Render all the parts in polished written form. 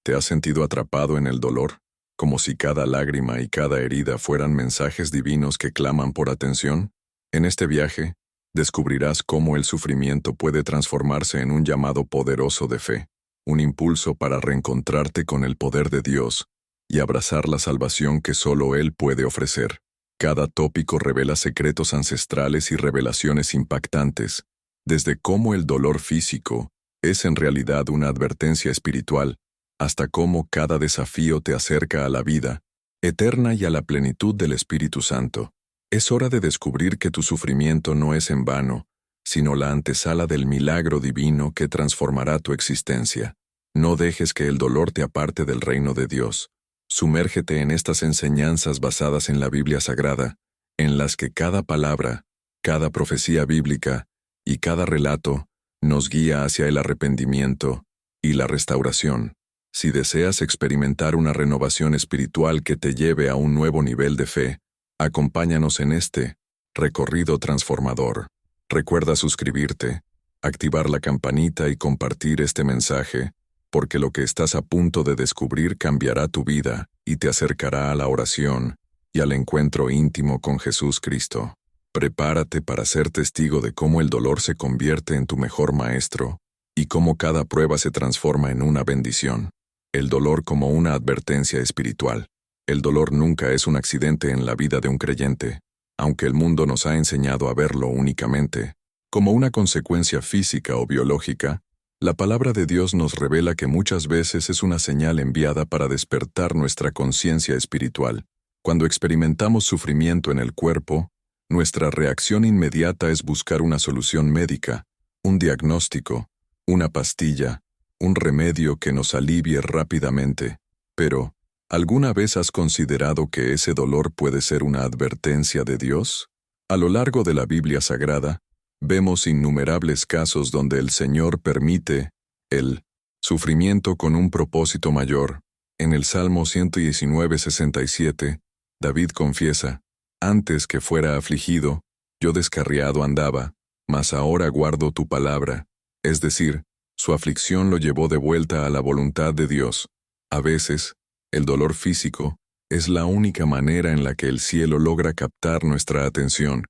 ¿Te has sentido atrapado en el dolor? Como si cada lágrima y cada herida fueran mensajes divinos que claman por atención. En este viaje, descubrirás cómo el sufrimiento puede transformarse en un llamado poderoso de fe, un impulso para reencontrarte con el poder de Dios y abrazar la salvación que solo Él puede ofrecer. Cada tópico revela secretos ancestrales y revelaciones impactantes, desde cómo el dolor físico es en realidad una advertencia espiritual, hasta cómo cada desafío te acerca a la vida eterna y a la plenitud del Espíritu Santo. Es hora de descubrir que tu sufrimiento no es en vano, sino la antesala del milagro divino que transformará tu existencia. No dejes que el dolor te aparte del reino de Dios. Sumérgete en estas enseñanzas basadas en la Biblia Sagrada, en las que cada palabra, cada profecía bíblica y cada relato nos guía hacia el arrepentimiento y la restauración. Si deseas experimentar una renovación espiritual que te lleve a un nuevo nivel de fe, acompáñanos en este recorrido transformador. Recuerda suscribirte, activar la campanita y compartir este mensaje, porque lo que estás a punto de descubrir cambiará tu vida y te acercará a la oración y al encuentro íntimo con Jesús Cristo. Prepárate para ser testigo de cómo el dolor se convierte en tu mejor maestro y cómo cada prueba se transforma en una bendición. El dolor como una advertencia espiritual. El dolor nunca es un accidente en la vida de un creyente, aunque el mundo nos ha enseñado a verlo únicamente como una consecuencia física o biológica. La palabra de Dios nos revela que muchas veces es una señal enviada para despertar nuestra conciencia espiritual. Cuando experimentamos sufrimiento en el cuerpo, nuestra reacción inmediata es buscar una solución médica, un diagnóstico, una pastilla, un remedio que nos alivie rápidamente. Pero, ¿alguna vez has considerado que ese dolor puede ser una advertencia de Dios? A lo largo de la Biblia Sagrada, vemos innumerables casos donde el Señor permite el sufrimiento con un propósito mayor. En el Salmo 119:67, David confiesa: «Antes que fuera afligido, yo descarriado andaba, mas ahora guardo tu palabra». Es decir, su aflicción lo llevó de vuelta a la voluntad de Dios. A veces, el dolor físico es la única manera en la que el cielo logra captar nuestra atención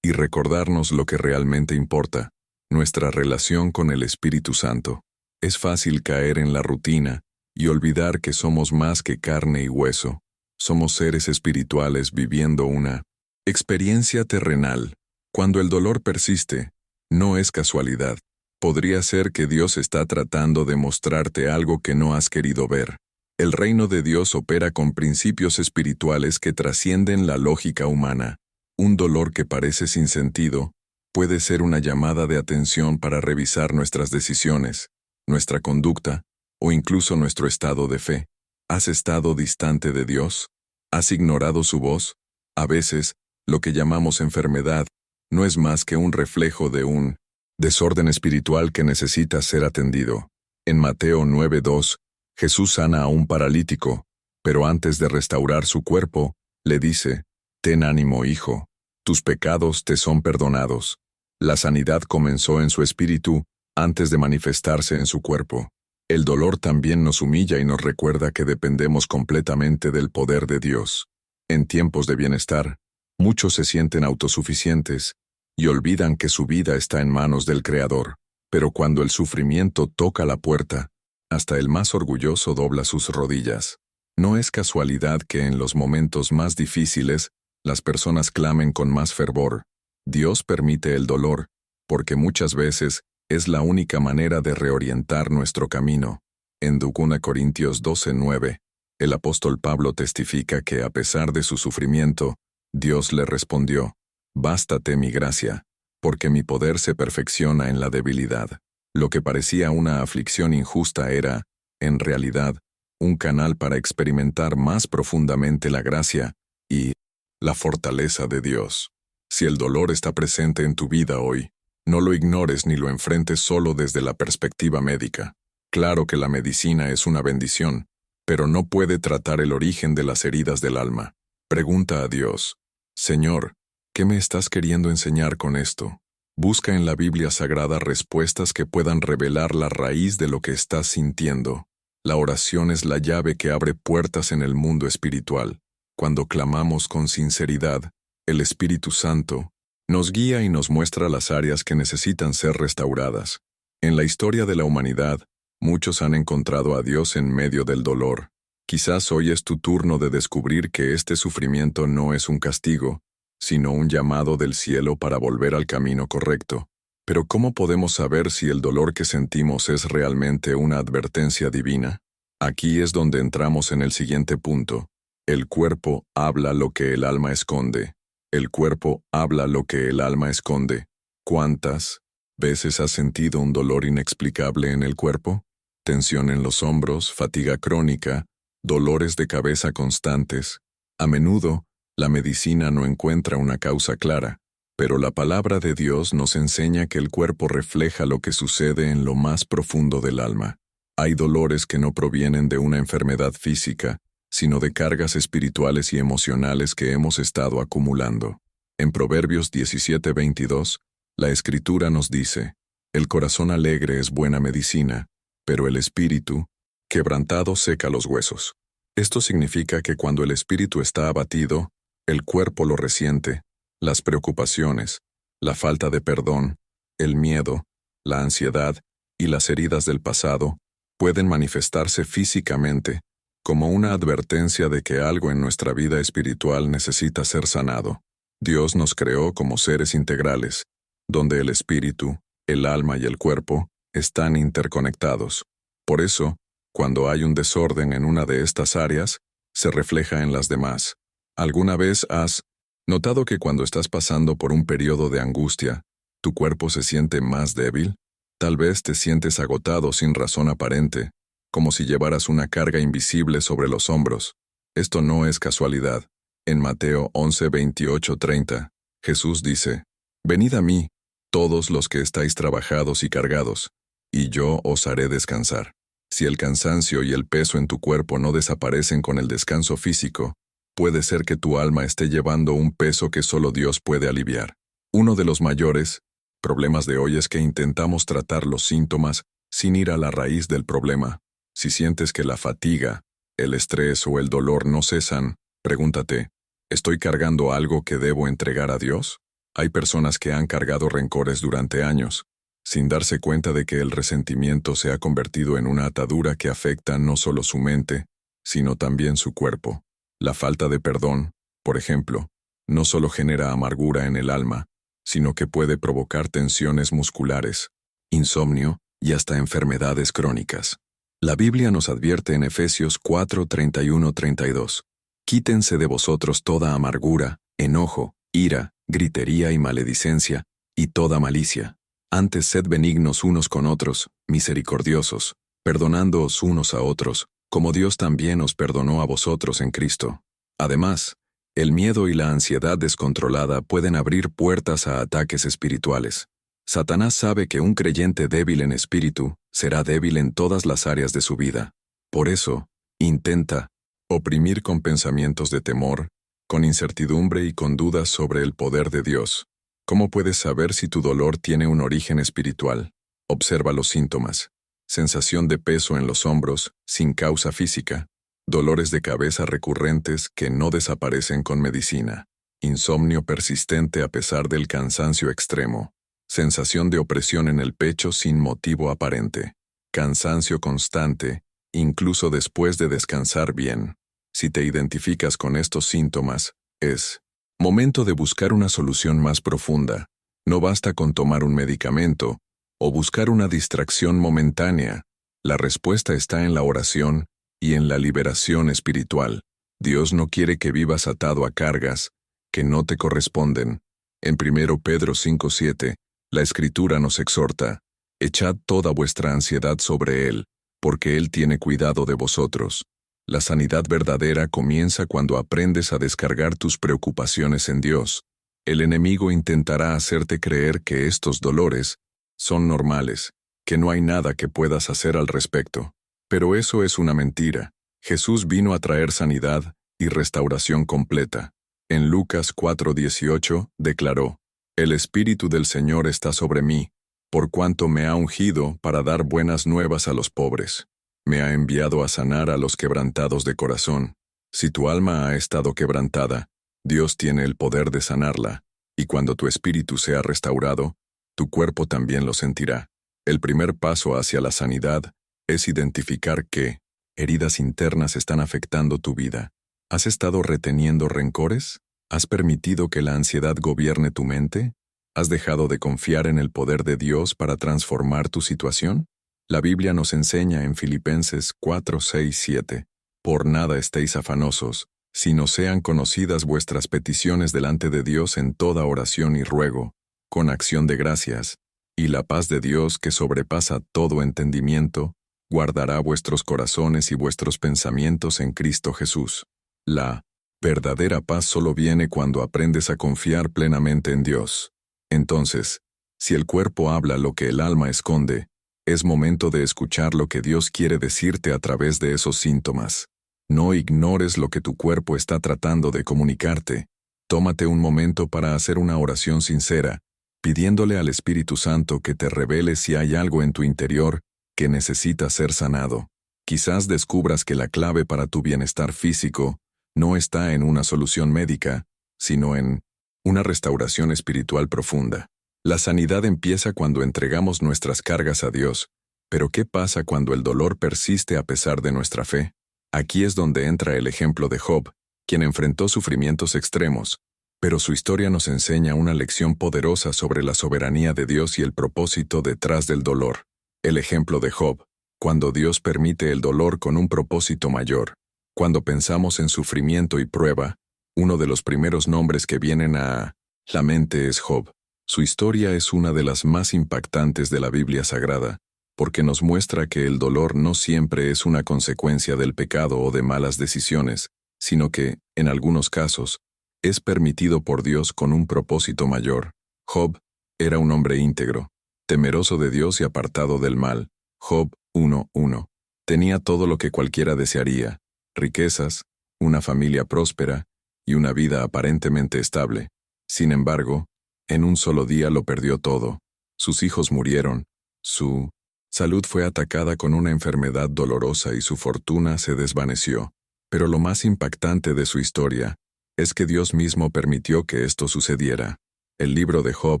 y recordarnos lo que realmente importa, nuestra relación con el Espíritu Santo. Es fácil caer en la rutina y olvidar que somos más que carne y hueso. Somos seres espirituales viviendo una experiencia terrenal. Cuando el dolor persiste, no es casualidad. Podría ser que Dios está tratando de mostrarte algo que no has querido ver. El reino de Dios opera con principios espirituales que trascienden la lógica humana. Un dolor que parece sin sentido puede ser una llamada de atención para revisar nuestras decisiones, nuestra conducta o incluso nuestro estado de fe. ¿Has estado distante de Dios? ¿Has ignorado su voz? A veces, lo que llamamos enfermedad no es más que un reflejo de un desorden espiritual que necesita ser atendido. En Mateo 9:2, Jesús sana a un paralítico, pero antes de restaurar su cuerpo, le dice: «Ten ánimo, hijo, tus pecados te son perdonados». La sanidad comenzó en su espíritu antes de manifestarse en su cuerpo. El dolor también nos humilla y nos recuerda que dependemos completamente del poder de Dios. En tiempos de bienestar, muchos se sienten autosuficientes y olvidan que su vida está en manos del Creador. Pero cuando el sufrimiento toca la puerta, hasta el más orgulloso dobla sus rodillas. No es casualidad que en los momentos más difíciles, las personas clamen con más fervor. Dios permite el dolor, porque muchas veces es la única manera de reorientar nuestro camino. En 2 Corintios 12:9, el apóstol Pablo testifica que a pesar de su sufrimiento, Dios le respondió: «Bástate mi gracia, porque mi poder se perfecciona en la debilidad». Lo que parecía una aflicción injusta era, en realidad, un canal para experimentar más profundamente la gracia y la fortaleza de Dios. Si el dolor está presente en tu vida hoy, no lo ignores ni lo enfrentes solo desde la perspectiva médica. Claro que la medicina es una bendición, pero no puede tratar el origen de las heridas del alma. Pregunta a Dios: «Señor, ¿qué me estás queriendo enseñar con esto?». Busca en la Biblia Sagrada respuestas que puedan revelar la raíz de lo que estás sintiendo. La oración es la llave que abre puertas en el mundo espiritual. Cuando clamamos con sinceridad, el Espíritu Santo nos guía y nos muestra las áreas que necesitan ser restauradas. En la historia de la humanidad, muchos han encontrado a Dios en medio del dolor. Quizás hoy es tu turno de descubrir que este sufrimiento no es un castigo, sino un llamado del cielo para volver al camino correcto. Pero ¿cómo podemos saber si el dolor que sentimos es realmente una advertencia divina? Aquí es donde entramos en el siguiente punto. El cuerpo habla lo que el alma esconde. El cuerpo habla lo que el alma esconde. ¿Cuántas veces has sentido un dolor inexplicable en el cuerpo? Tensión en los hombros, fatiga crónica, dolores de cabeza constantes. A menudo, la medicina no encuentra una causa clara, pero la palabra de Dios nos enseña que el cuerpo refleja lo que sucede en lo más profundo del alma. Hay dolores que no provienen de una enfermedad física, sino de cargas espirituales y emocionales que hemos estado acumulando. En Proverbios 17:22, la Escritura nos dice, «El corazón alegre es buena medicina, pero el espíritu quebrantado seca los huesos». Esto significa que cuando el espíritu está abatido, el cuerpo lo resiente. Las preocupaciones, la falta de perdón, el miedo, la ansiedad y las heridas del pasado pueden manifestarse físicamente como una advertencia de que algo en nuestra vida espiritual necesita ser sanado. Dios nos creó como seres integrales, donde el espíritu, el alma y el cuerpo están interconectados. Por eso, cuando hay un desorden en una de estas áreas, se refleja en las demás. ¿Alguna vez has notado que cuando estás pasando por un periodo de angustia, tu cuerpo se siente más débil? Tal vez te sientes agotado sin razón aparente, como si llevaras una carga invisible sobre los hombros. Esto no es casualidad. En Mateo 11:28-30, Jesús dice, «Venid a mí, todos los que estáis trabajados y cargados, y yo os haré descansar». Si el cansancio y el peso en tu cuerpo no desaparecen con el descanso físico, puede ser que tu alma esté llevando un peso que solo Dios puede aliviar. Uno de los mayores problemas de hoy es que intentamos tratar los síntomas sin ir a la raíz del problema. Si sientes que la fatiga, el estrés o el dolor no cesan, pregúntate, ¿estoy cargando algo que debo entregar a Dios? Hay personas que han cargado rencores durante años, sin darse cuenta de que el resentimiento se ha convertido en una atadura que afecta no solo su mente, sino también su cuerpo. La falta de perdón, por ejemplo, no solo genera amargura en el alma, sino que puede provocar tensiones musculares, insomnio y hasta enfermedades crónicas. La Biblia nos advierte en Efesios 4:31-32, «Quítense de vosotros toda amargura, enojo, ira, gritería y maledicencia, y toda malicia. Antes sed benignos unos con otros, misericordiosos, perdonándoos unos a otros, como Dios también os perdonó a vosotros en Cristo». Además, el miedo y la ansiedad descontrolada pueden abrir puertas a ataques espirituales. Satanás sabe que un creyente débil en espíritu será débil en todas las áreas de su vida. Por eso, intenta oprimir con pensamientos de temor, con incertidumbre y con dudas sobre el poder de Dios. ¿Cómo puedes saber si tu dolor tiene un origen espiritual? Observa los síntomas. Sensación de peso en los hombros, sin causa física. Dolores de cabeza recurrentes que no desaparecen con medicina. Insomnio persistente a pesar del cansancio extremo. Sensación de opresión en el pecho sin motivo aparente. Cansancio constante, incluso después de descansar bien. Si te identificas con estos síntomas, es momento de buscar una solución más profunda. No basta con tomar un medicamento o buscar una distracción momentánea. La respuesta está en la oración y en la liberación espiritual. Dios no quiere que vivas atado a cargas que no te corresponden. En 1 Pedro 5:7, la Escritura nos exhorta, «Echad toda vuestra ansiedad sobre Él, porque Él tiene cuidado de vosotros». La sanidad verdadera comienza cuando aprendes a descargar tus preocupaciones en Dios. El enemigo intentará hacerte creer que estos dolores son normales, que no hay nada que puedas hacer al respecto. Pero eso es una mentira. Jesús vino a traer sanidad y restauración completa. En Lucas 4:18 declaró, «El Espíritu del Señor está sobre mí, por cuanto me ha ungido para dar buenas nuevas a los pobres. me ha enviado a sanar a los quebrantados de corazón. Si tu alma ha estado quebrantada, Dios tiene el poder de sanarla, y cuando tu espíritu sea restaurado, tu cuerpo también lo sentirá. El primer paso hacia la sanidad es identificar qué heridas internas están afectando tu vida. ¿Has estado reteniendo rencores? ¿Has permitido que la ansiedad gobierne tu mente? ¿Has dejado de confiar en el poder de Dios para transformar tu situación? La Biblia nos enseña en Filipenses 4, 6, 7, «Por nada estéis afanosos, sino sean conocidas vuestras peticiones delante de Dios en toda oración y ruego, con acción de gracias, y la paz de Dios que sobrepasa todo entendimiento, guardará vuestros corazones y vuestros pensamientos en Cristo Jesús». La verdadera paz solo viene cuando aprendes a confiar plenamente en Dios. Entonces, si el cuerpo habla lo que el alma esconde, es momento de escuchar lo que Dios quiere decirte a través de esos síntomas. No ignores lo que tu cuerpo está tratando de comunicarte. Tómate un momento para hacer una oración sincera, pidiéndole al Espíritu Santo que te revele si hay algo en tu interior que necesita ser sanado. Quizás descubras que la clave para tu bienestar físico no está en una solución médica, sino en una restauración espiritual profunda. La sanidad empieza cuando entregamos nuestras cargas a Dios, pero ¿qué pasa cuando el dolor persiste a pesar de nuestra fe? Aquí es donde entra el ejemplo de Job, quien enfrentó sufrimientos extremos, pero su historia nos enseña una lección poderosa sobre la soberanía de Dios y el propósito detrás del dolor. El ejemplo de Job, cuando Dios permite el dolor con un propósito mayor. Cuando pensamos en sufrimiento y prueba, uno de los primeros nombres que vienen a la mente es Job. Su historia es una de las más impactantes de la Biblia Sagrada, porque nos muestra que el dolor no siempre es una consecuencia del pecado o de malas decisiones, sino que, en algunos casos, es permitido por Dios con un propósito mayor. Job era un hombre íntegro, temeroso de Dios y apartado del mal. Job 1:1. Tenía todo lo que cualquiera desearía: riquezas, una familia próspera y una vida aparentemente estable. Sin embargo, en un solo día lo perdió todo. Sus hijos murieron, su salud fue atacada con una enfermedad dolorosa y su fortuna se desvaneció. Pero lo más impactante de su historia es que Dios mismo permitió que esto sucediera. El libro de Job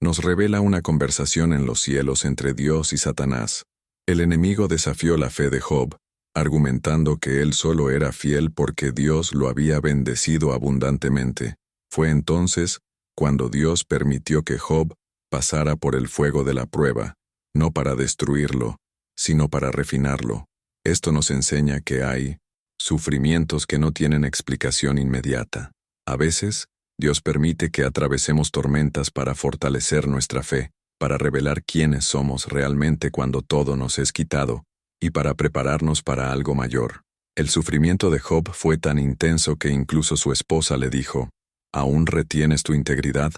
nos revela una conversación en los cielos entre Dios y Satanás. El enemigo desafió la fe de Job, argumentando que él solo era fiel porque Dios lo había bendecido abundantemente. Fue entonces cuando Dios permitió que Job pasara por el fuego de la prueba, no para destruirlo, sino para refinarlo. Esto nos enseña que hay sufrimientos que no tienen explicación inmediata. A veces, Dios permite que atravesemos tormentas para fortalecer nuestra fe, para revelar quiénes somos realmente cuando todo nos es quitado, y para prepararnos para algo mayor. El sufrimiento de Job fue tan intenso que incluso su esposa le dijo: ¿Aún retienes tu integridad?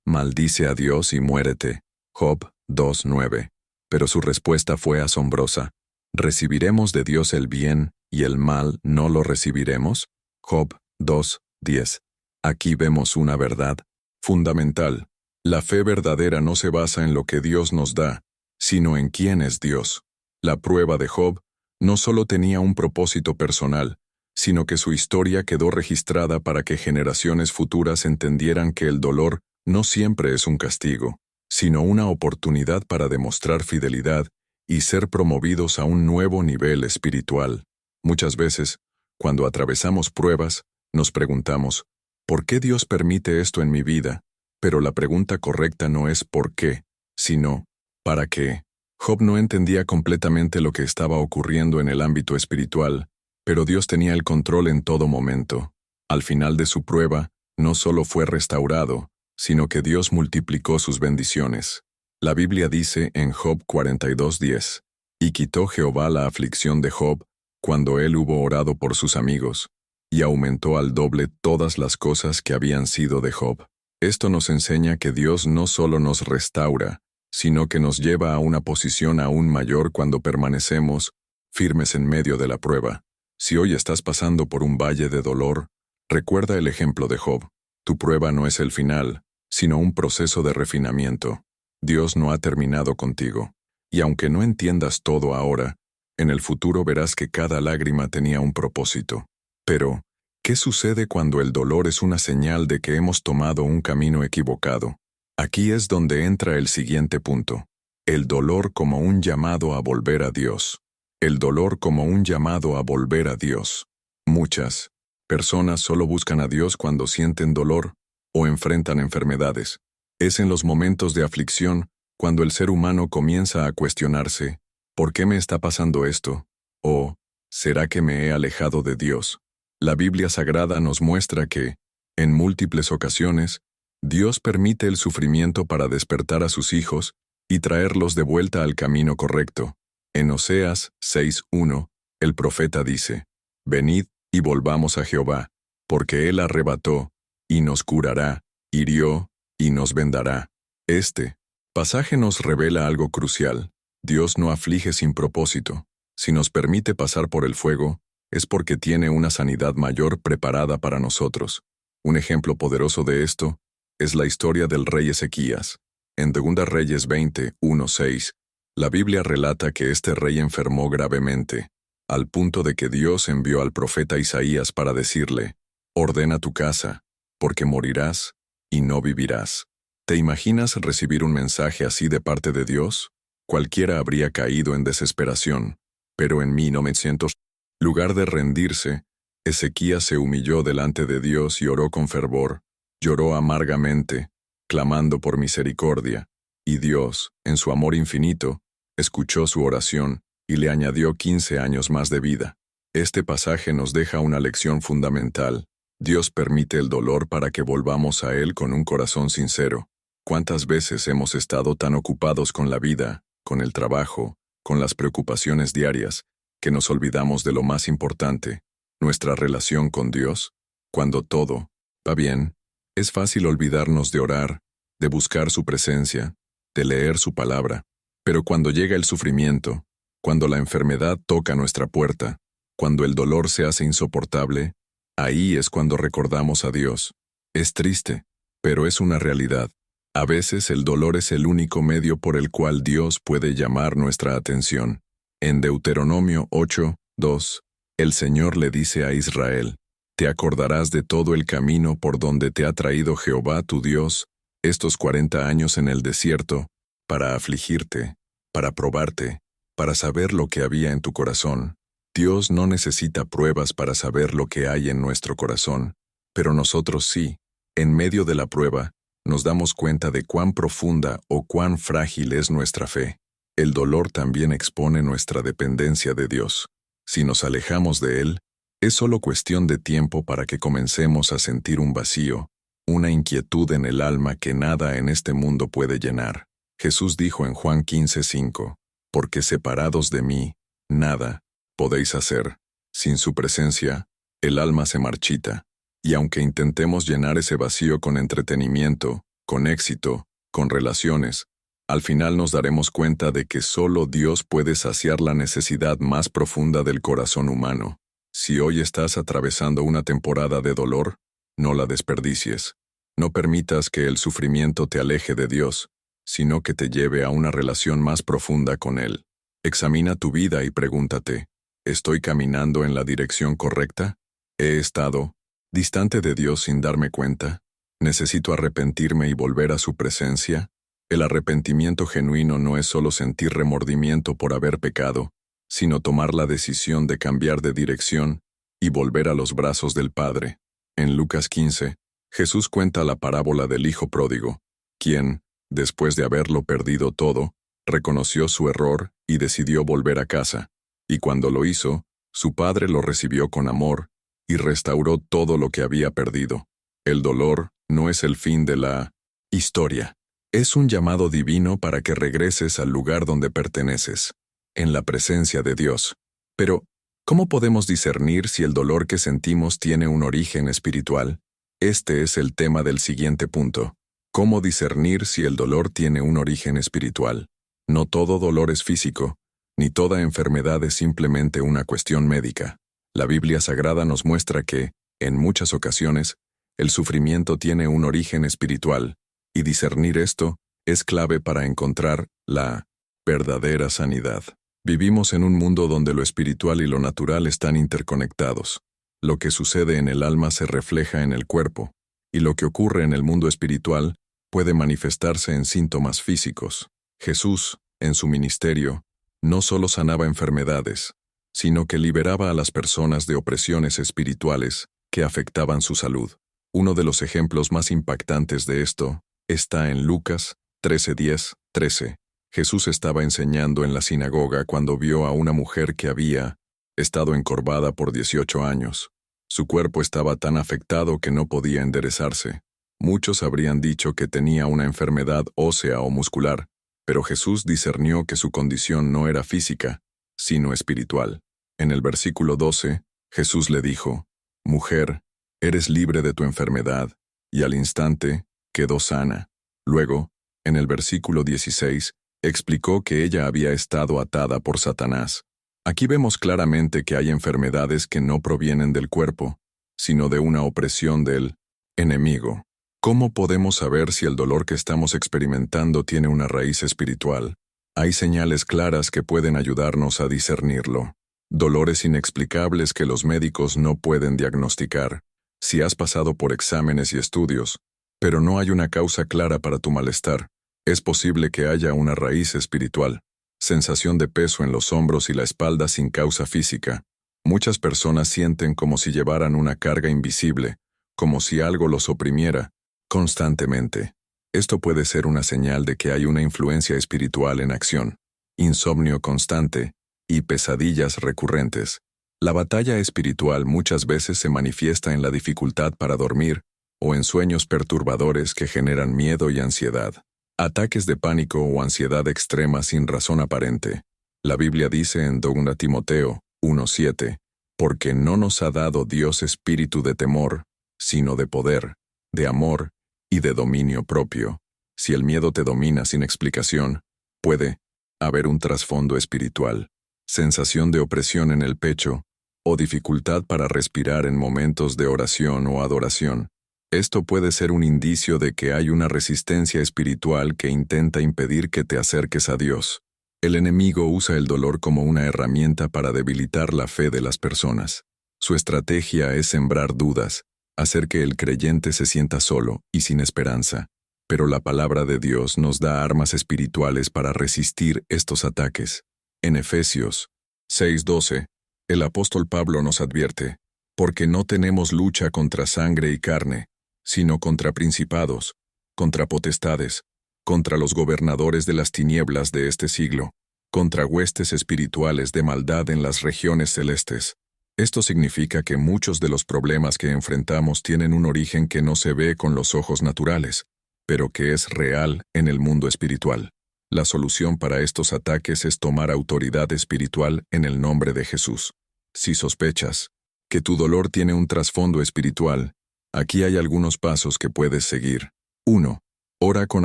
Maldice a Dios y muérete. Job 2:9. Pero su respuesta fue asombrosa: ¿recibiremos de Dios el bien y el mal no lo recibiremos? Job 2:10. Aquí vemos una verdad fundamental. La fe verdadera no se basa en lo que Dios nos da, sino en quién es Dios. La prueba de Job no solo tenía un propósito personal, sino que su historia quedó registrada para que generaciones futuras entendieran que el dolor no siempre es un castigo, sino una oportunidad para demostrar fidelidad y ser promovidos a un nuevo nivel espiritual. Muchas veces, cuando atravesamos pruebas, nos preguntamos: ¿por qué Dios permite esto en mi vida? Pero la pregunta correcta no es ¿por qué?, sino ¿para qué? Job no entendía completamente lo que estaba ocurriendo en el ámbito espiritual, pero Dios tenía el control en todo momento. Al final de su prueba, no solo fue restaurado, sino que Dios multiplicó sus bendiciones. La Biblia dice en Job 42:10, «Y quitó Jehová la aflicción de Job, cuando él hubo orado por sus amigos, y aumentó al doble todas las cosas que habían sido de Job». Esto nos enseña que Dios no solo nos restaura, sino que nos lleva a una posición aún mayor cuando permanecemos firmes en medio de la prueba. Si hoy estás pasando por un valle de dolor, recuerda el ejemplo de Job. Tu prueba no es el final, sino un proceso de refinamiento. Dios no ha terminado contigo. Y aunque no entiendas todo ahora, En el futuro verás que cada lágrima tenía un propósito. Pero, ¿qué sucede cuando el dolor es una señal de que hemos tomado un camino equivocado? Aquí es donde entra el siguiente punto. El dolor como un llamado a volver a Dios. El dolor como un llamado a volver a Dios. Muchas personas solo buscan a Dios cuando sienten dolor o enfrentan enfermedades. Es en los momentos de aflicción cuando el ser humano comienza a cuestionarse, ¿por qué me está pasando esto? ¿O será que me he alejado de Dios? La Biblia Sagrada nos muestra que, en múltiples ocasiones, Dios permite el sufrimiento para despertar a sus hijos y traerlos de vuelta al camino correcto. En Oseas 6:1, el profeta dice, «Venid y volvamos a Jehová, porque Él arrebató, y nos curará, hirió, y nos vendará». Este pasaje nos revela algo crucial. Dios no aflige sin propósito. Si nos permite pasar por el fuego, es porque tiene una sanidad mayor preparada para nosotros. Un ejemplo poderoso de esto es la historia del rey Ezequías. En 2 Reyes 20:1-6, la Biblia relata que este rey enfermó gravemente, al punto de que Dios envió al profeta Isaías para decirle, «Ordena tu casa, porque morirás y no vivirás». ¿Te imaginas recibir un mensaje así de parte de Dios? Cualquiera habría caído en desesperación, pero en 1900, lugar de rendirse, Ezequías se humilló delante de Dios y oró con fervor, lloró amargamente, clamando por misericordia, y Dios, en su amor infinito, escuchó su oración y le añadió 15 años más de vida. Este pasaje nos deja una lección fundamental. Dios permite el dolor para que volvamos a Él con un corazón sincero. ¿Cuántas veces hemos estado tan ocupados con la vida, con el trabajo, con las preocupaciones diarias, que nos olvidamos de lo más importante, nuestra relación con Dios? Cuando todo va bien, es fácil olvidarnos de orar, de buscar su presencia, de leer su palabra. Pero cuando llega el sufrimiento, cuando la enfermedad toca nuestra puerta, cuando el dolor se hace insoportable, ahí es cuando recordamos a Dios. Es triste, pero es una realidad. A veces el dolor es el único medio por el cual Dios puede llamar nuestra atención. En Deuteronomio 8:2, el Señor le dice a Israel, «Te acordarás de todo el camino por donde te ha traído Jehová tu Dios estos 40 años en el desierto, para afligirte, para probarte, para saber lo que había en tu corazón». Dios no necesita pruebas para saber lo que hay en nuestro corazón, pero nosotros sí. En medio de la prueba, nos damos cuenta de cuán profunda o cuán frágil es nuestra fe. El dolor también expone nuestra dependencia de Dios. Si nos alejamos de Él, es solo cuestión de tiempo para que comencemos a sentir un vacío, una inquietud en el alma que nada en este mundo puede llenar. Jesús dijo en Juan 15:5, «Porque separados de mí, nada podéis hacer». Sin su presencia, el alma se marchita. Y aunque intentemos llenar ese vacío con entretenimiento, con éxito, con relaciones, al final nos daremos cuenta de que solo Dios puede saciar la necesidad más profunda del corazón humano. Si hoy estás atravesando una temporada de dolor, no la desperdicies. No permitas que el sufrimiento te aleje de Dios, sino que te lleve a una relación más profunda con Él. Examina tu vida y pregúntate, ¿estoy caminando en la dirección correcta? ¿He estado distante de Dios sin darme cuenta? ¿Necesito arrepentirme y volver a su presencia? El arrepentimiento genuino no es solo sentir remordimiento por haber pecado, sino tomar la decisión de cambiar de dirección y volver a los brazos del Padre. En Lucas 15, Jesús cuenta la parábola del hijo pródigo, quien, después de haberlo perdido todo, reconoció su error y decidió volver a casa. Y cuando lo hizo, su padre lo recibió con amor y restauró todo lo que había perdido. El dolor no es el fin de la historia. Es un llamado divino para que regreses al lugar donde perteneces, en la presencia de Dios. Pero, ¿cómo podemos discernir si el dolor que sentimos tiene un origen espiritual? Este es el tema del siguiente punto. ¿Cómo discernir si el dolor tiene un origen espiritual? No todo dolor es físico, ni toda enfermedad es simplemente una cuestión médica. La Biblia Sagrada nos muestra que, en muchas ocasiones, el sufrimiento tiene un origen espiritual, y discernir esto es clave para encontrar la verdadera sanidad. Vivimos en un mundo donde lo espiritual y lo natural están interconectados. Lo que sucede en el alma se refleja en el cuerpo, y lo que ocurre en el mundo espiritual puede manifestarse en síntomas físicos. Jesús, en su ministerio, no solo sanaba enfermedades, sino que liberaba a las personas de opresiones espirituales que afectaban su salud. Uno de los ejemplos más impactantes de esto está en Lucas 13:10-13. Jesús estaba enseñando en la sinagoga cuando vio a una mujer que había estado encorvada por 18 años. Su cuerpo estaba tan afectado que no podía enderezarse. Muchos habrían dicho que tenía una enfermedad ósea o muscular, pero Jesús discernió que su condición no era física, sino espiritual. En el versículo 12, Jesús le dijo: «Mujer, eres libre de tu enfermedad», y al instante quedó sana. Luego, en el versículo 16, explicó que ella había estado atada por Satanás. Aquí vemos claramente que hay enfermedades que no provienen del cuerpo, sino de una opresión del enemigo. ¿Cómo podemos saber si el dolor que estamos experimentando tiene una raíz espiritual? Hay señales claras que pueden ayudarnos a discernirlo. Dolores inexplicables que los médicos no pueden diagnosticar. Si has pasado por exámenes y estudios, pero no hay una causa clara para tu malestar, es posible que haya una raíz espiritual. Sensación de peso en los hombros y la espalda sin causa física. Muchas personas sienten como si llevaran una carga invisible, como si algo los oprimiera constantemente. Esto puede ser una señal de que hay una influencia espiritual en acción. Insomnio constante y pesadillas recurrentes. La batalla espiritual muchas veces se manifiesta en la dificultad para dormir o en sueños perturbadores que generan miedo y ansiedad. Ataques de pánico o ansiedad extrema sin razón aparente. La Biblia dice en 2 Timoteo 1:7, «Porque no nos ha dado Dios espíritu de temor, sino de poder, de amor y de dominio propio». Si el miedo te domina sin explicación, puede haber un trasfondo espiritual, sensación de opresión en el pecho o dificultad para respirar en momentos de oración o adoración. Esto puede ser un indicio de que hay una resistencia espiritual que intenta impedir que te acerques a Dios. El enemigo usa el dolor como una herramienta para debilitar la fe de las personas. Su estrategia es sembrar dudas, hacer que el creyente se sienta solo y sin esperanza. Pero la palabra de Dios nos da armas espirituales para resistir estos ataques. En Efesios 6:12, el apóstol Pablo nos advierte: «Porque no tenemos lucha contra sangre y carne, sino contra principados, contra potestades, contra los gobernadores de las tinieblas de este siglo, contra huestes espirituales de maldad en las regiones celestes». Esto significa que muchos de los problemas que enfrentamos tienen un origen que no se ve con los ojos naturales, pero que es real en el mundo espiritual. La solución para estos ataques es tomar autoridad espiritual en el nombre de Jesús. Si sospechas que tu dolor tiene un trasfondo espiritual, aquí hay algunos pasos que puedes seguir. 1. Ora con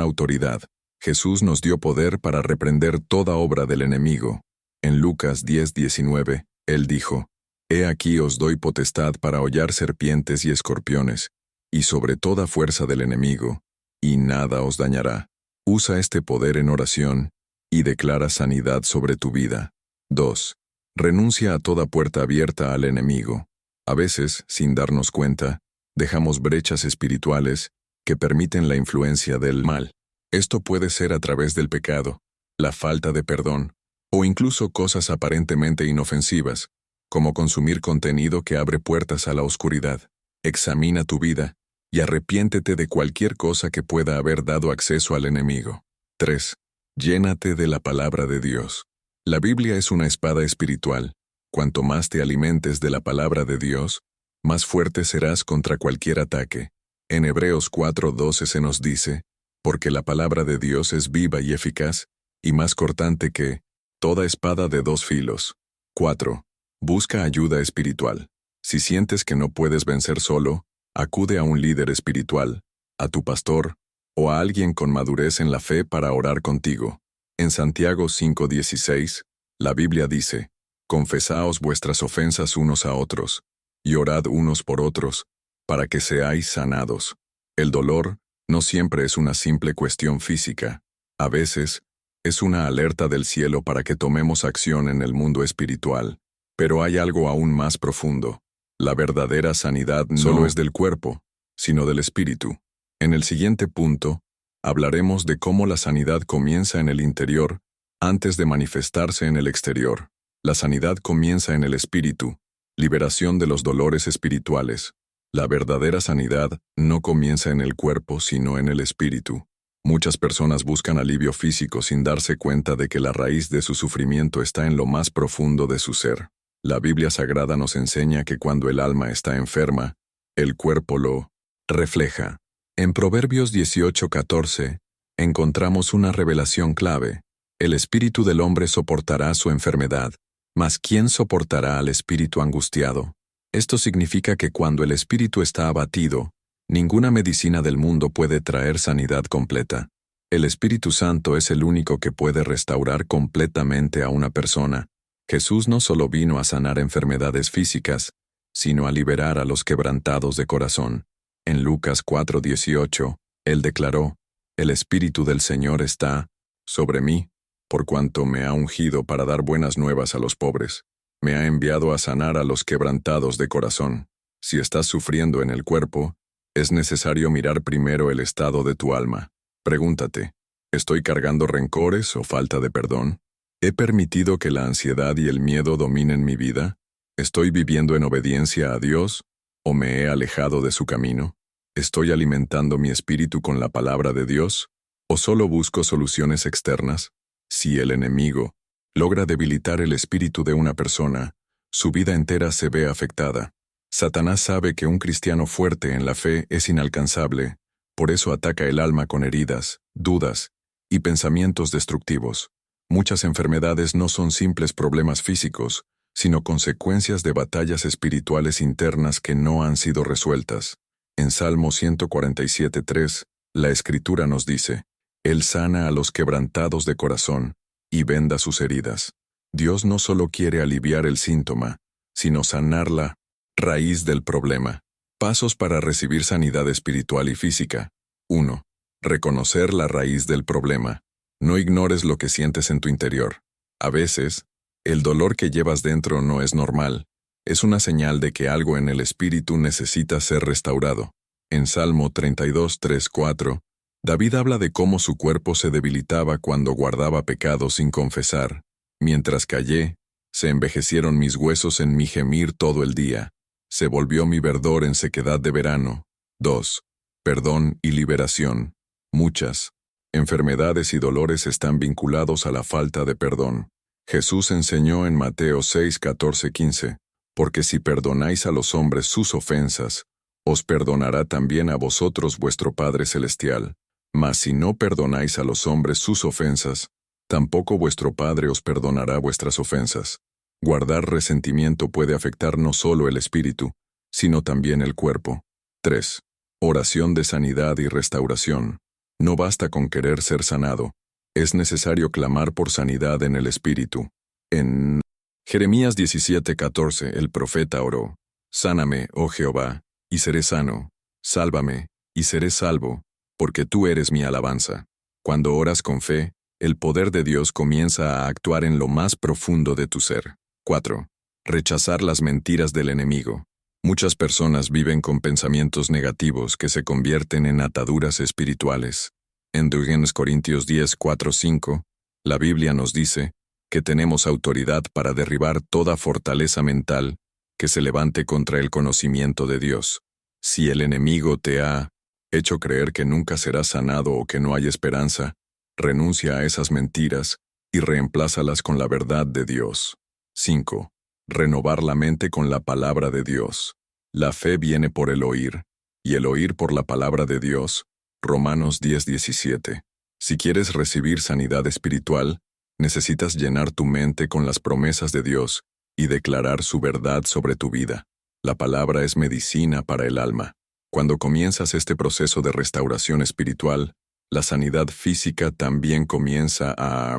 autoridad. Jesús nos dio poder para reprender toda obra del enemigo. En Lucas 10:19, Él dijo: «He aquí os doy potestad para hollar serpientes y escorpiones, y sobre toda fuerza del enemigo, y nada os dañará». Usa este poder en oración y declara sanidad sobre tu vida. 2. Renuncia a toda puerta abierta al enemigo. A veces, sin darnos cuenta, dejamos brechas espirituales que permiten la influencia del mal. Esto puede ser a través del pecado, la falta de perdón, o incluso cosas aparentemente inofensivas, como consumir contenido que abre puertas a la oscuridad. Examina tu vida y arrepiéntete de cualquier cosa que pueda haber dado acceso al enemigo. 3. Llénate de la palabra de Dios. La Biblia es una espada espiritual. Cuanto más te alimentes de la palabra de Dios, más fuerte serás contra cualquier ataque. En Hebreos 4:12 se nos dice: «Porque la palabra de Dios es viva y eficaz, y más cortante que toda espada de 2 filos». 4. Busca ayuda espiritual. Si sientes que no puedes vencer solo, acude a un líder espiritual, a tu pastor, o a alguien con madurez en la fe para orar contigo. En Santiago 5:16, la Biblia dice: «Confesaos vuestras ofensas unos a otros, y orad unos por otros, para que seáis sanados». El dolor no siempre es una simple cuestión física. A veces, Es una alerta del cielo para que tomemos acción en el mundo espiritual. Pero hay algo aún más profundo. La verdadera sanidad no solo es del cuerpo, sino del espíritu. En el siguiente punto, hablaremos de cómo la sanidad comienza en el interior antes de manifestarse en el exterior. La sanidad comienza en el espíritu, liberación de los dolores espirituales. La verdadera sanidad no comienza en el cuerpo, sino en el espíritu. Muchas personas buscan alivio físico sin darse cuenta de que la raíz de su sufrimiento está en lo más profundo de su ser. La Biblia Sagrada nos enseña que cuando el alma está enferma, el cuerpo lo refleja. En Proverbios 18:14, encontramos una revelación clave. El espíritu del hombre soportará su enfermedad, mas ¿quién soportará al espíritu angustiado? Esto significa que cuando el espíritu está abatido, ninguna medicina del mundo puede traer sanidad completa. El Espíritu Santo es el único que puede restaurar completamente a una persona. Jesús no solo vino a sanar enfermedades físicas, sino a liberar a los quebrantados de corazón. En Lucas 4:18, Él declaró, «El Espíritu del Señor está sobre mí, por cuanto me ha ungido para dar buenas nuevas a los pobres. Me ha enviado a sanar a los quebrantados de corazón». Si estás sufriendo en el cuerpo, es necesario mirar primero el estado de tu alma. Pregúntate, ¿estoy cargando rencores o falta de perdón? ¿He permitido que la ansiedad y el miedo dominen mi vida? ¿Estoy viviendo en obediencia a Dios o me he alejado de su camino? ¿Estoy alimentando mi espíritu con la palabra de Dios o solo busco soluciones externas? Si el enemigo logra debilitar el espíritu de una persona, su vida entera se ve afectada. Satanás sabe que un cristiano fuerte en la fe es inalcanzable, por eso ataca el alma con heridas, dudas y pensamientos destructivos. Muchas enfermedades no son simples problemas físicos, sino consecuencias de batallas espirituales internas que no han sido resueltas. En Salmo 147:3, la Escritura nos dice, «Él sana a los quebrantados de corazón y venda sus heridas». Dios no solo quiere aliviar el síntoma, sino sanar la raíz del problema. Pasos para recibir sanidad espiritual y física. 1. Reconocer la raíz del problema. No ignores lo que sientes en tu interior. A veces, el dolor que llevas dentro no es normal. Es una señal de que algo en el espíritu necesita ser restaurado. En Salmo 32:3-4, David habla de cómo su cuerpo se debilitaba cuando guardaba pecado sin confesar. Mientras callé, se envejecieron mis huesos en mi gemir todo el día. Se volvió mi verdor en sequedad de verano. 2. Perdón y liberación. Muchas enfermedades y dolores están vinculados a la falta de perdón. Jesús enseñó en Mateo 6:14-15, «Porque si perdonáis a los hombres sus ofensas, os perdonará también a vosotros vuestro Padre Celestial. Mas si no perdonáis a los hombres sus ofensas, tampoco vuestro Padre os perdonará vuestras ofensas». Guardar resentimiento puede afectar no solo el espíritu, sino también el cuerpo. 3. Oración de sanidad y restauración. No basta con querer ser sanado, es necesario clamar por sanidad en el espíritu. En Jeremías 17:14 el profeta oró, «Sáname, oh Jehová, y seré sano, sálvame, y seré salvo, porque tú eres mi alabanza». Cuando oras con fe, el poder de Dios comienza a actuar en lo más profundo de tu ser. 4. Rechazar las mentiras del enemigo. Muchas personas viven con pensamientos negativos que se convierten en ataduras espirituales. En 2 Corintios 10:4-5, la Biblia nos dice que tenemos autoridad para derribar toda fortaleza mental que se levante contra el conocimiento de Dios. Si el enemigo te ha hecho creer que nunca serás sanado o que no hay esperanza, renuncia a esas mentiras y reemplázalas con la verdad de Dios. 5. Renovar la mente con la palabra de Dios. La fe viene por el oír, y el oír por la palabra de Dios. Romanos 10:17. Si quieres recibir sanidad espiritual, necesitas llenar tu mente con las promesas de Dios y declarar su verdad sobre tu vida. La palabra es medicina para el alma. Cuando comienzas este proceso de restauración espiritual, la sanidad física también comienza a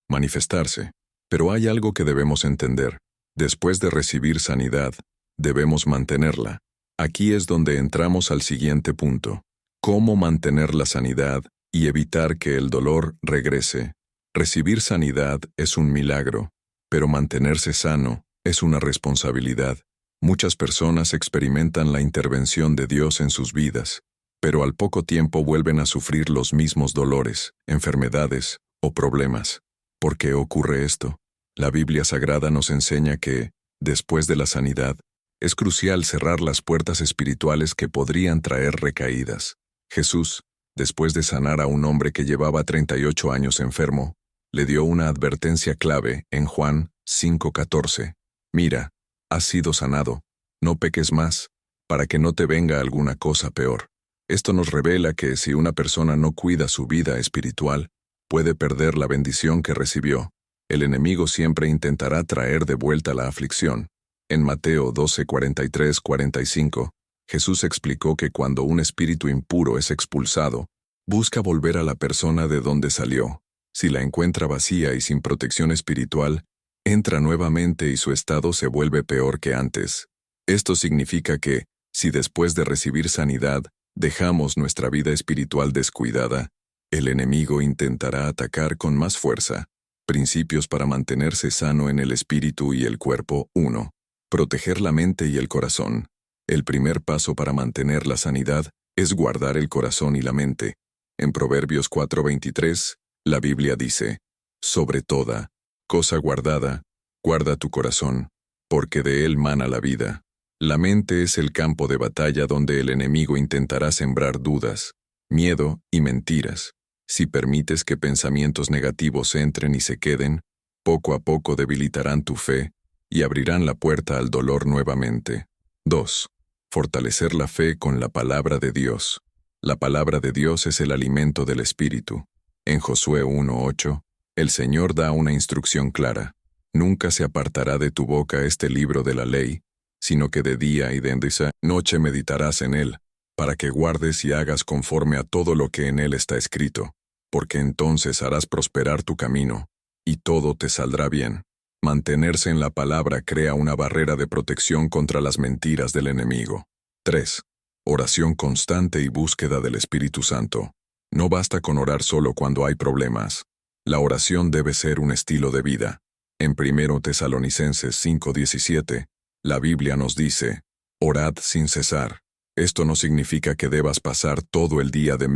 manifestarse. Pero hay algo que debemos entender. Después de recibir sanidad, debemos mantenerla. Aquí es donde entramos al siguiente punto. ¿Cómo mantener la sanidad y evitar que el dolor regrese? Recibir sanidad es un milagro, pero mantenerse sano es una responsabilidad. Muchas personas experimentan la intervención de Dios en sus vidas, pero al poco tiempo vuelven a sufrir los mismos dolores, enfermedades o problemas. ¿Por qué ocurre esto? La Biblia Sagrada nos enseña que, después de la sanidad, es crucial cerrar las puertas espirituales que podrían traer recaídas. Jesús, después de sanar a un hombre que llevaba 38 años enfermo, le dio una advertencia clave en Juan 5:14. Mira, has sido sanado, no peques más, para que no te venga alguna cosa peor. Esto nos revela que si una persona no cuida su vida espiritual, puede perder la bendición que recibió. El enemigo siempre intentará traer de vuelta la aflicción. En Mateo 12:43-45, Jesús explicó que cuando un espíritu impuro es expulsado, busca volver a la persona de donde salió. Si la encuentra vacía y sin protección espiritual, entra nuevamente y su estado se vuelve peor que antes. Esto significa que, si después de recibir sanidad, dejamos nuestra vida espiritual descuidada, el enemigo intentará atacar con más fuerza. Principios para mantenerse sano en el espíritu y el cuerpo. 1. Proteger la mente y el corazón. El primer paso para mantener la sanidad es guardar el corazón y la mente. En Proverbios 4:23, la Biblia dice, sobre toda cosa guardada, guarda tu corazón, porque de él mana la vida. La mente es el campo de batalla donde el enemigo intentará sembrar dudas, miedo y mentiras. Si permites que pensamientos negativos entren y se queden, poco a poco debilitarán tu fe y abrirán la puerta al dolor nuevamente. 2. Fortalecer la fe con la palabra de Dios. La palabra de Dios es el alimento del espíritu. En Josué 1:8, el Señor da una instrucción clara. Nunca se apartará de tu boca este libro de la ley, sino que de día y de noche meditarás en él, para que guardes y hagas conforme a todo lo que en él está escrito, porque entonces harás prosperar tu camino, y todo te saldrá bien. Mantenerse en la palabra crea una barrera de protección contra las mentiras del enemigo. 3. Oración constante y búsqueda del Espíritu Santo. No basta con orar solo cuando hay problemas. La oración debe ser un estilo de vida. En 1 Tesalonicenses 5:17, la Biblia nos dice, orad sin cesar. Esto no significa que debas pasar todo el día de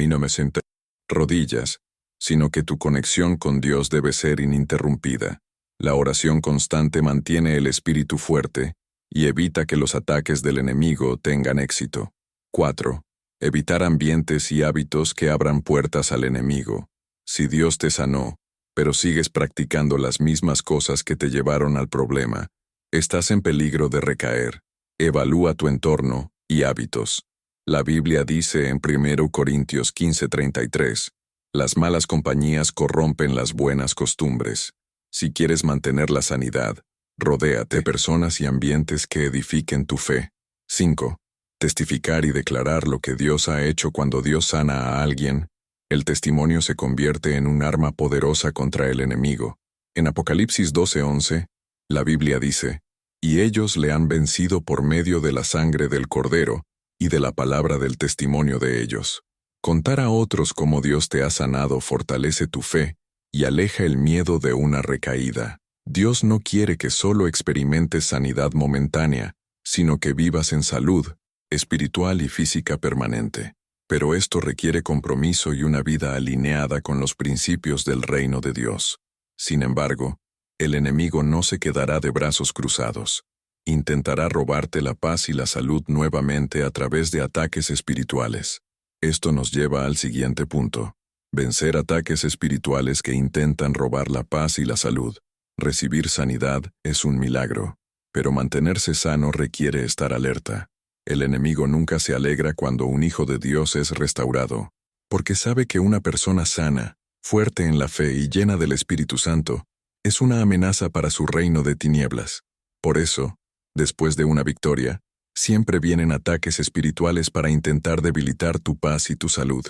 rodillas, sino que tu conexión con Dios debe ser ininterrumpida. La oración constante mantiene el espíritu fuerte y evita que los ataques del enemigo tengan éxito. 4. Evitar ambientes y hábitos que abran puertas al enemigo. Si Dios te sanó, pero sigues practicando las mismas cosas que te llevaron al problema, estás en peligro de recaer. Evalúa tu entorno y hábitos. La Biblia dice en 1 Corintios 15:33, las malas compañías corrompen las buenas costumbres. Si quieres mantener la sanidad, rodéate de personas y ambientes que edifiquen tu fe. 5. Testificar y declarar lo que Dios ha hecho. Cuando Dios sana a alguien, el testimonio se convierte en un arma poderosa contra el enemigo. En Apocalipsis 12:11, la Biblia dice, y ellos le han vencido por medio de la sangre del Cordero y de la palabra del testimonio de ellos. Contar a otros cómo Dios te ha sanado fortalece tu fe y aleja el miedo de una recaída. Dios no quiere que solo experimentes sanidad momentánea, sino que vivas en salud, espiritual y física permanente. Pero esto requiere compromiso y una vida alineada con los principios del reino de Dios. Sin embargo, el enemigo no se quedará de brazos cruzados. Intentará robarte la paz y la salud nuevamente a través de ataques espirituales. Esto nos lleva al siguiente punto. Vencer ataques espirituales que intentan robar la paz y la salud. Recibir sanidad es un milagro, pero mantenerse sano requiere estar alerta. El enemigo nunca se alegra cuando un hijo de Dios es restaurado, porque sabe que una persona sana, fuerte en la fe y llena del Espíritu Santo, es una amenaza para su reino de tinieblas. Por eso, después de una victoria, siempre vienen ataques espirituales para intentar debilitar tu paz y tu salud.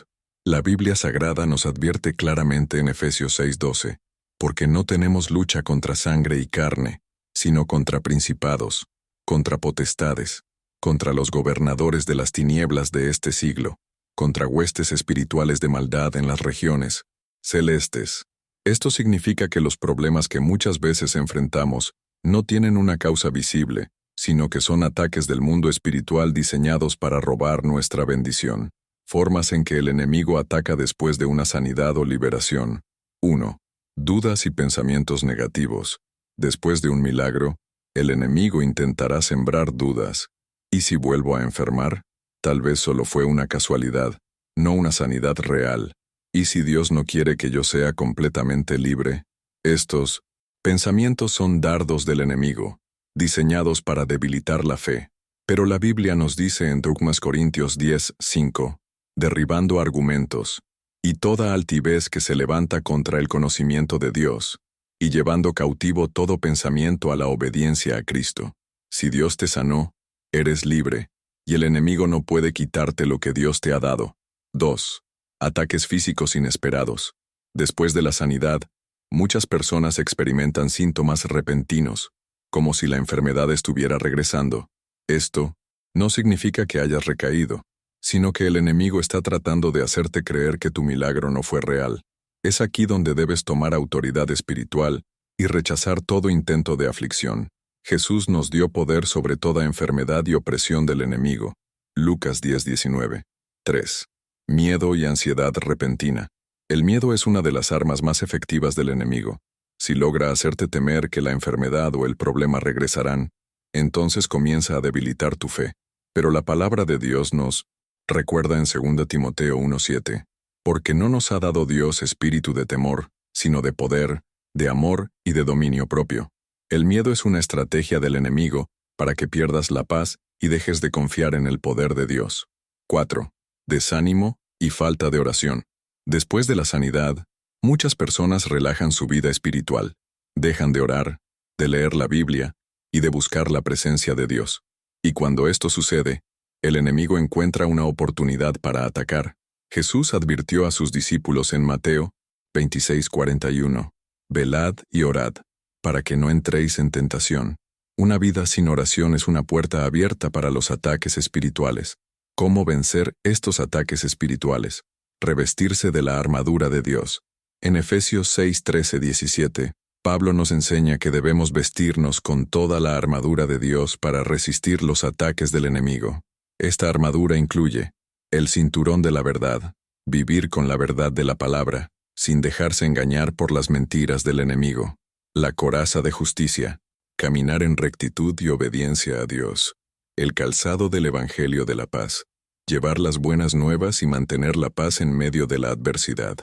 La Biblia Sagrada nos advierte claramente en Efesios 6:12, porque no tenemos lucha contra sangre y carne, sino contra principados, contra potestades, contra los gobernadores de las tinieblas de este siglo, contra huestes espirituales de maldad en las regiones celestes. Esto significa que los problemas que muchas veces enfrentamos no tienen una causa visible, sino que son ataques del mundo espiritual diseñados para robar nuestra bendición. Formas en que el enemigo ataca después de una sanidad o liberación. 1. Dudas y pensamientos negativos. Después de un milagro, el enemigo intentará sembrar dudas. ¿Y si vuelvo a enfermar? Tal vez solo fue una casualidad, no una sanidad real. ¿Y si Dios no quiere que yo sea completamente libre? Estos pensamientos son dardos del enemigo, diseñados para debilitar la fe. Pero la Biblia nos dice en 2 Corintios 10:5, derribando argumentos, y toda altivez que se levanta contra el conocimiento de Dios, y llevando cautivo todo pensamiento a la obediencia a Cristo. Si Dios te sanó, eres libre, y el enemigo no puede quitarte lo que Dios te ha dado. 2. Ataques físicos inesperados. Después de la sanidad, muchas personas experimentan síntomas repentinos, como si la enfermedad estuviera regresando. Esto no significa que hayas recaído, sino que el enemigo está tratando de hacerte creer que tu milagro no fue real. Es aquí donde debes tomar autoridad espiritual y rechazar todo intento de aflicción. Jesús nos dio poder sobre toda enfermedad y opresión del enemigo. Lucas 10:19. 3. Miedo y ansiedad repentina. El miedo es una de las armas más efectivas del enemigo. Si logra hacerte temer que la enfermedad o el problema regresarán, entonces comienza a debilitar tu fe. Pero la palabra de Dios nos recuerda en 2 Timoteo 1:7, porque no nos ha dado Dios espíritu de temor, sino de poder, de amor y de dominio propio. El miedo es una estrategia del enemigo para que pierdas la paz y dejes de confiar en el poder de Dios. 4. Desánimo y falta de oración. Después de la sanidad, muchas personas relajan su vida espiritual, dejan de orar, de leer la Biblia y de buscar la presencia de Dios. Y cuando esto sucede, el enemigo encuentra una oportunidad para atacar. Jesús advirtió a sus discípulos en Mateo 26:41, velad y orad, para que no entréis en tentación. Una vida sin oración es una puerta abierta para los ataques espirituales. ¿Cómo vencer estos ataques espirituales? Revestirse de la armadura de Dios. En Efesios 6:13-17, Pablo nos enseña que debemos vestirnos con toda la armadura de Dios para resistir los ataques del enemigo. Esta armadura incluye el cinturón de la verdad, vivir con la verdad de la palabra, sin dejarse engañar por las mentiras del enemigo. La coraza de justicia, caminar en rectitud y obediencia a Dios. El calzado del Evangelio de la paz, llevar las buenas nuevas y mantener la paz en medio de la adversidad.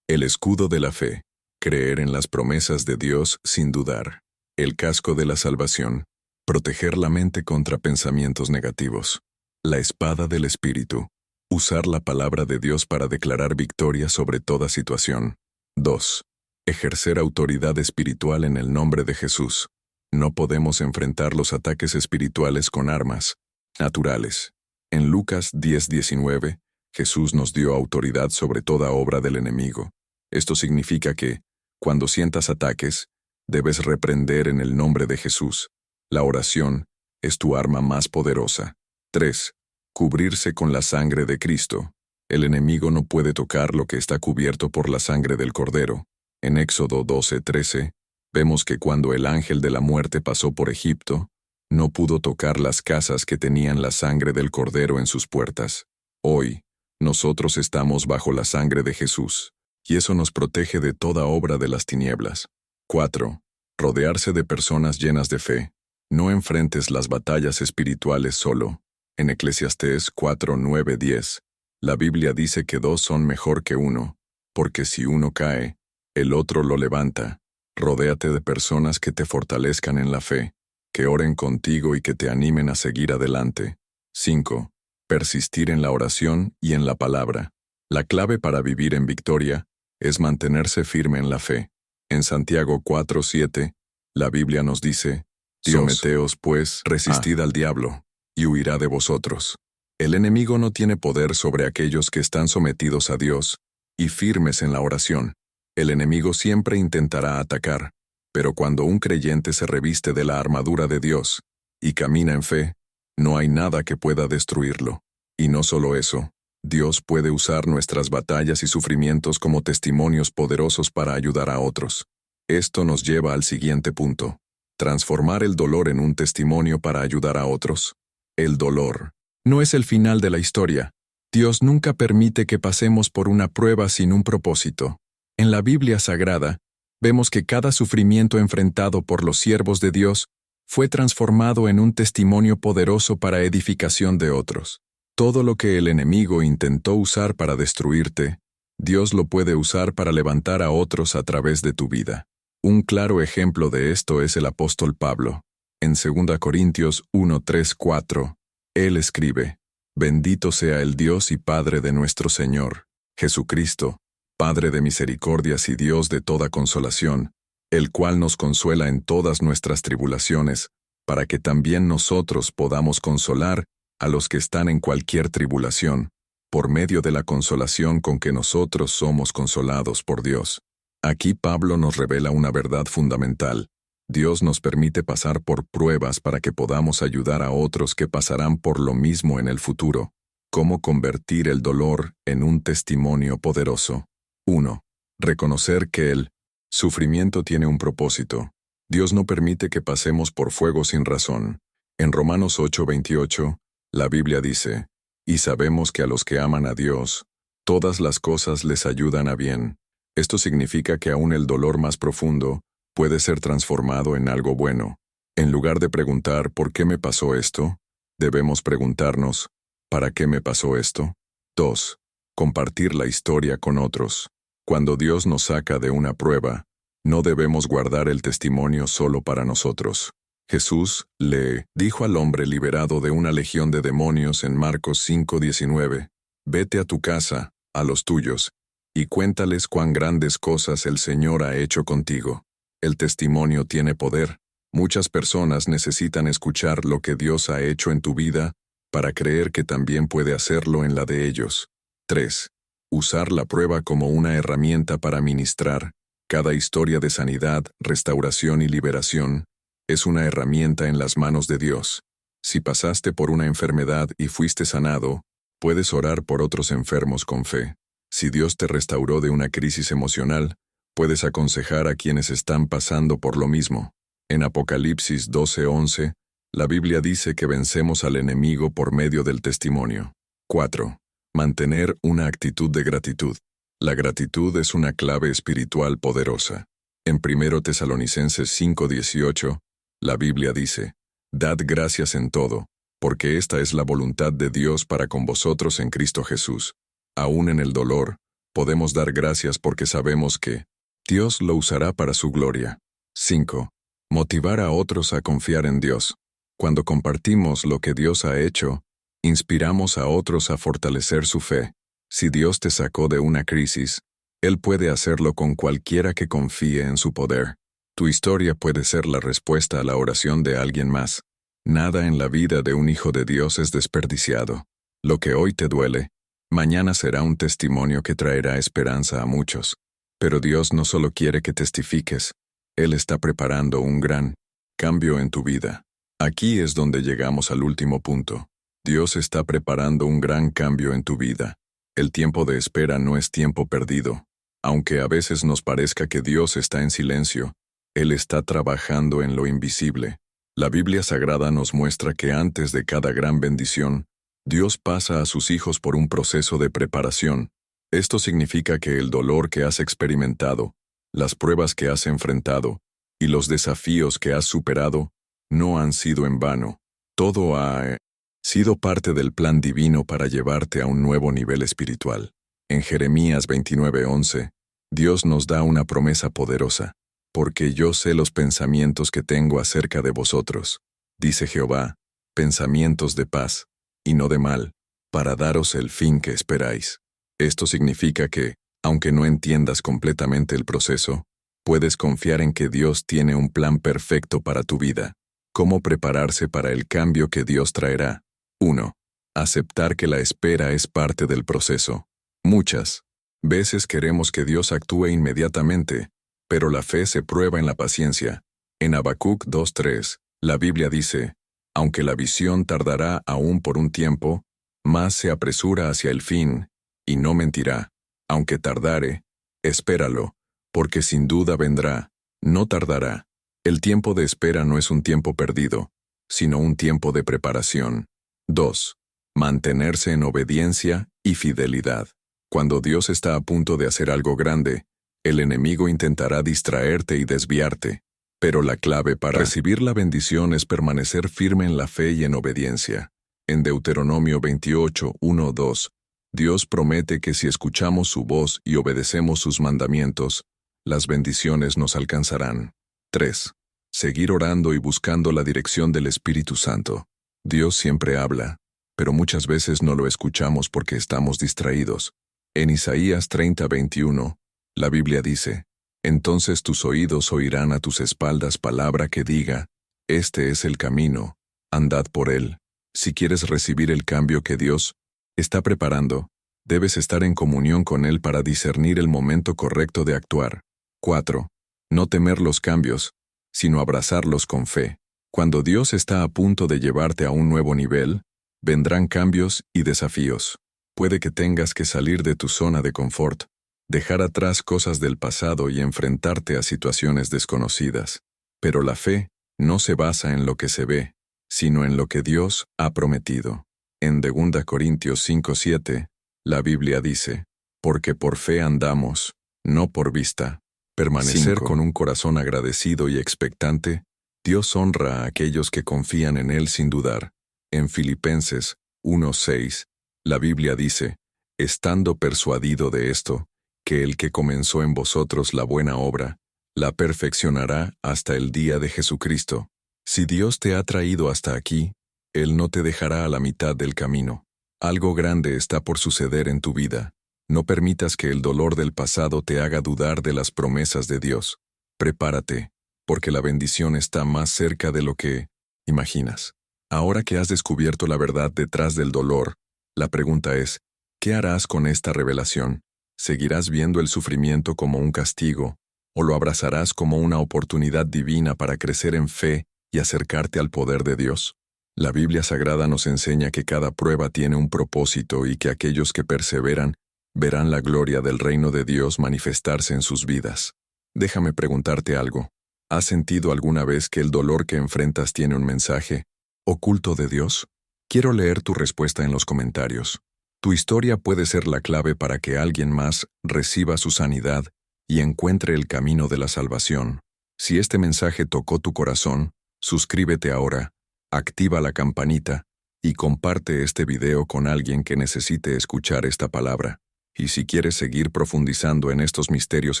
El escudo de la fe, creer en las promesas de Dios sin dudar. El casco de la salvación, proteger la mente contra pensamientos negativos. La espada del Espíritu, usar la palabra de Dios para declarar victoria sobre toda situación. 2. Ejercer autoridad espiritual en el nombre de Jesús. No podemos enfrentar los ataques espirituales con armas naturales. En Lucas 10:19, Jesús nos dio autoridad sobre toda obra del enemigo. Esto significa que, cuando sientas ataques, debes reprender en el nombre de Jesús. La oración es tu arma más poderosa. 3. Cubrirse con la sangre de Cristo. El enemigo no puede tocar lo que está cubierto por la sangre del Cordero. En Éxodo 12:13, vemos que cuando el ángel de la muerte pasó por Egipto, no pudo tocar las casas que tenían la sangre del Cordero en sus puertas. Hoy, nosotros estamos bajo la sangre de Jesús, y eso nos protege de toda obra de las tinieblas. 4. Rodearse de personas llenas de fe. No enfrentes las batallas espirituales solo. En Eclesiastés 4:9-10, la Biblia dice que dos son mejor que uno, porque si uno cae, el otro lo levanta. Rodéate de personas que te fortalezcan en la fe, que oren contigo y que te animen a seguir adelante. 5. Persistir en la oración y en la palabra. La clave para vivir en victoria es mantenerse firme en la fe. En Santiago 4:7, la Biblia nos dice, someteos pues, resistid al diablo, y huirá de vosotros. El enemigo no tiene poder sobre aquellos que están sometidos a Dios y firmes en la oración. El enemigo siempre intentará atacar, pero cuando un creyente se reviste de la armadura de Dios y camina en fe, no hay nada que pueda destruirlo. Y no solo eso, Dios puede usar nuestras batallas y sufrimientos como testimonios poderosos para ayudar a otros. Esto nos lleva al siguiente punto. Transformar el dolor en un testimonio para ayudar a otros. El dolor no es el final de la historia. Dios nunca permite que pasemos por una prueba sin un propósito. En la Biblia Sagrada, vemos que cada sufrimiento enfrentado por los siervos de Dios fue transformado en un testimonio poderoso para edificación de otros. Todo lo que el enemigo intentó usar para destruirte, Dios lo puede usar para levantar a otros a través de tu vida. Un claro ejemplo de esto es el apóstol Pablo. En 2 Corintios 1, 3, 4, él escribe: Bendito sea el Dios y Padre de nuestro Señor, Jesucristo, Padre de misericordias y Dios de toda consolación, el cual nos consuela en todas nuestras tribulaciones, para que también nosotros podamos consolar a los que están en cualquier tribulación, por medio de la consolación con que nosotros somos consolados por Dios. Aquí Pablo nos revela una verdad fundamental. Dios nos permite pasar por pruebas para que podamos ayudar a otros que pasarán por lo mismo en el futuro. ¿Cómo convertir el dolor en un testimonio poderoso? 1. Reconocer que el sufrimiento tiene un propósito. Dios no permite que pasemos por fuego sin razón. En Romanos 8:28, la Biblia dice: Y sabemos que a los que aman a Dios, todas las cosas les ayudan a bien. Esto significa que aún el dolor más profundo puede ser transformado en algo bueno. En lugar de preguntar ¿por qué me pasó esto?, debemos preguntarnos ¿para qué me pasó esto? 2. Compartir la historia con otros. Cuando Dios nos saca de una prueba, no debemos guardar el testimonio solo para nosotros. Jesús le dijo al hombre liberado de una legión de demonios en Marcos 5:19, Vete a tu casa, a los tuyos, y cuéntales cuán grandes cosas el Señor ha hecho contigo. El testimonio tiene poder. Muchas personas necesitan escuchar lo que Dios ha hecho en tu vida para creer que también puede hacerlo en la de ellos. 3. Usar la prueba como una herramienta para ministrar. Cada historia de sanidad, restauración y liberación es una herramienta en las manos de Dios. Si pasaste por una enfermedad y fuiste sanado, puedes orar por otros enfermos con fe. Si Dios te restauró de una crisis emocional, puedes aconsejar a quienes están pasando por lo mismo. En Apocalipsis 12:11, la Biblia dice que vencemos al enemigo por medio del testimonio. 4. Mantener una actitud de gratitud. La gratitud es una clave espiritual poderosa. En 1 Tesalonicenses 5:18, la Biblia dice: Dad gracias en todo, porque esta es la voluntad de Dios para con vosotros en Cristo Jesús. Aún en el dolor, podemos dar gracias porque sabemos que Dios lo usará para su gloria. 5. Motivar a otros a confiar en Dios. Cuando compartimos lo que Dios ha hecho, inspiramos a otros a fortalecer su fe. Si Dios te sacó de una crisis, Él puede hacerlo con cualquiera que confíe en su poder. Tu historia puede ser la respuesta a la oración de alguien más. Nada en la vida de un hijo de Dios es desperdiciado. Lo que hoy te duele, mañana será un testimonio que traerá esperanza a muchos. Pero Dios no solo quiere que testifiques, Él está preparando un gran cambio en tu vida. Aquí es donde llegamos al último punto. Dios está preparando un gran cambio en tu vida. El tiempo de espera no es tiempo perdido. Aunque a veces nos parezca que Dios está en silencio, Él está trabajando en lo invisible. La Biblia Sagrada nos muestra que antes de cada gran bendición, Dios pasa a sus hijos por un proceso de preparación. Esto significa que el dolor que has experimentado, las pruebas que has enfrentado y los desafíos que has superado no han sido en vano. Todo ha sido parte del plan divino para llevarte a un nuevo nivel espiritual. En Jeremías 29:11, Dios nos da una promesa poderosa. Porque yo sé los pensamientos que tengo acerca de vosotros, dice Jehová, pensamientos de paz, y no de mal, para daros el fin que esperáis. Esto significa que, aunque no entiendas completamente el proceso, puedes confiar en que Dios tiene un plan perfecto para tu vida. ¿Cómo prepararse para el cambio que Dios traerá? 1. Aceptar que la espera es parte del proceso. Muchas veces queremos que Dios actúe inmediatamente, pero la fe se prueba en la paciencia. En Habacuc 2:3, la Biblia dice: Aunque la visión tardará aún por un tiempo, mas se apresura hacia el fin, y no mentirá. Aunque tardare, espéralo, porque sin duda vendrá, no tardará. El tiempo de espera no es un tiempo perdido, sino un tiempo de preparación. 2. Mantenerse en obediencia y fidelidad. Cuando Dios está a punto de hacer algo grande, el enemigo intentará distraerte y desviarte, pero la clave para recibir la bendición es permanecer firme en la fe y en obediencia. En Deuteronomio 28, 1, 2, Dios promete que si escuchamos su voz y obedecemos sus mandamientos, las bendiciones nos alcanzarán. 3. Seguir orando y buscando la dirección del Espíritu Santo. Dios siempre habla, pero muchas veces no lo escuchamos porque estamos distraídos. En Isaías 30, 21, la Biblia dice, «Entonces tus oídos oirán a tus espaldas palabra que diga, este es el camino, andad por él». Si quieres recibir el cambio que Dios está preparando, debes estar en comunión con Él para discernir el momento correcto de actuar. 4. No temer los cambios, sino abrazarlos con fe. Cuando Dios está a punto de llevarte a un nuevo nivel, vendrán cambios y desafíos. Puede que tengas que salir de tu zona de confort, dejar atrás cosas del pasado y enfrentarte a situaciones desconocidas. Pero la fe no se basa en lo que se ve, sino en lo que Dios ha prometido. En 2 Corintios 5:7, la Biblia dice, «Porque por fe andamos, no por vista». Permanecer 5. con un corazón agradecido y expectante, Dios honra a aquellos que confían en Él sin dudar. En Filipenses 1:6, la Biblia dice, «Estando persuadido de esto, que el que comenzó en vosotros la buena obra, la perfeccionará hasta el día de Jesucristo». Si Dios te ha traído hasta aquí, Él no te dejará a la mitad del camino. Algo grande está por suceder en tu vida. No permitas que el dolor del pasado te haga dudar de las promesas de Dios. Prepárate, porque la bendición está más cerca de lo que imaginas. Ahora que has descubierto la verdad detrás del dolor, la pregunta es, ¿qué harás con esta revelación? ¿Seguirás viendo el sufrimiento como un castigo, o lo abrazarás como una oportunidad divina para crecer en fe y acercarte al poder de Dios? La Biblia Sagrada nos enseña que cada prueba tiene un propósito y que aquellos que perseveran verán la gloria del reino de Dios manifestarse en sus vidas. Déjame preguntarte algo. ¿Has sentido alguna vez que el dolor que enfrentas tiene un mensaje oculto de Dios? Quiero leer tu respuesta en los comentarios. Tu historia puede ser la clave para que alguien más reciba su sanidad y encuentre el camino de la salvación. Si este mensaje tocó tu corazón, suscríbete ahora, activa la campanita y comparte este video con alguien que necesite escuchar esta palabra. Y si quieres seguir profundizando en estos misterios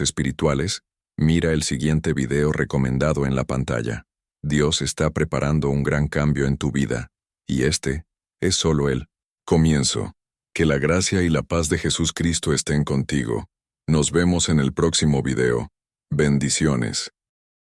espirituales, mira el siguiente video recomendado en la pantalla. Dios está preparando un gran cambio en tu vida, y este es solo el comienzo. Que la gracia y la paz de Jesús Cristo estén contigo. Nos vemos en el próximo video. Bendiciones.